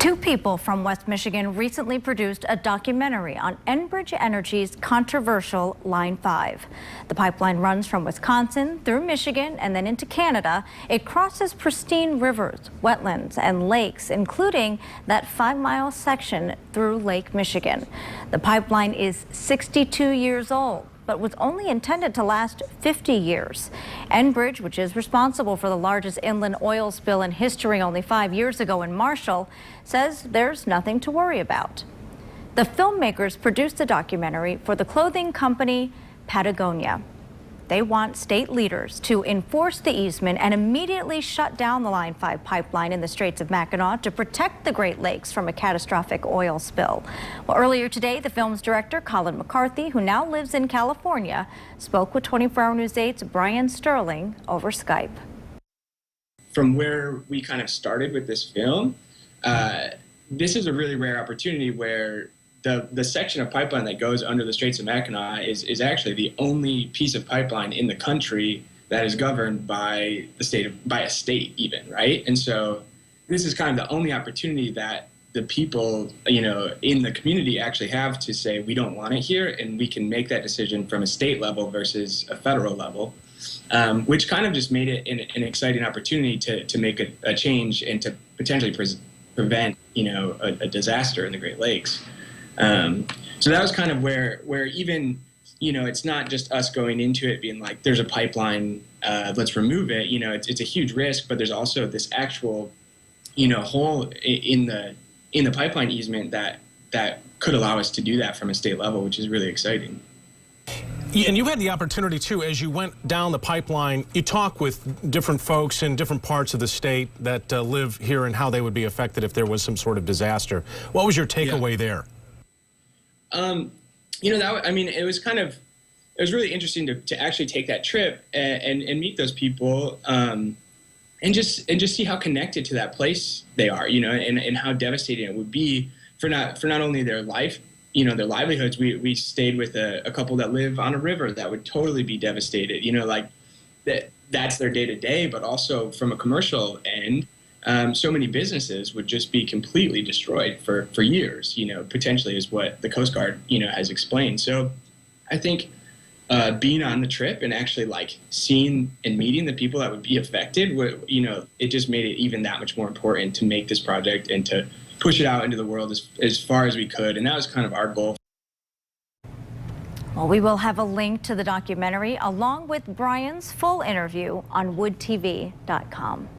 Two people from West Michigan recently produced a documentary on Enbridge Energy's controversial Line 5. The pipeline runs from Wisconsin through Michigan and then into Canada. It crosses pristine rivers, wetlands, and lakes, including that 5-mile section through Lake Michigan. The pipeline is 62 years old, but was only intended to last 50 years. Enbridge, which is responsible for the largest inland oil spill in history only 5 years ago in Marshall, says there's nothing to worry about. The filmmakers produced the documentary for the clothing company Patagonia. They want state leaders to enforce the easement and immediately shut down the Line 5 pipeline in the Straits of Mackinac to protect the Great Lakes from a catastrophic oil spill. Well, earlier today, the film's director, Colin McCarthy, who now lives in California, spoke with 24 Hour News 8's Brian Sterling over Skype. From where we kind of started with this film, this is a really rare opportunity where the section of pipeline that goes under the Straits of Mackinac is actually the only piece of pipeline in the country that is governed by a state even, right? And so this is kind of the only opportunity that the people, in the community actually have to say, we don't want it here, and we can make that decision from a state level versus a federal level, which kind of just made it an exciting opportunity to make a change and to potentially prevent, a disaster in the Great Lakes. So that was kind of where even, it's not just us going into it being like, there's a pipeline, let's remove it. It's a huge risk, but there's also this actual, hole in the pipeline easement that could allow us to do that from a state level, which is really exciting. And you had the opportunity, too, as you went down the pipeline, you talked with different folks in different parts of the state that live here and how they would be affected if there was some sort of disaster. What was your takeaway there? It was really interesting to actually take that trip and meet those people and just see how connected to that place they are, and how devastating it would be for not only their life, their livelihoods. We stayed with a couple that live on a river that would totally be devastated, that's their day to day, but also from a commercial end. So many businesses would just be completely destroyed for years, potentially is what the Coast Guard, has explained. So I think being on the trip and actually seeing and meeting the people that would be affected, it just made it even that much more important to make this project and to push it out into the world as far as we could. And that was kind of our goal. Well, we will have a link to the documentary along with Brian's full interview on woodtv.com.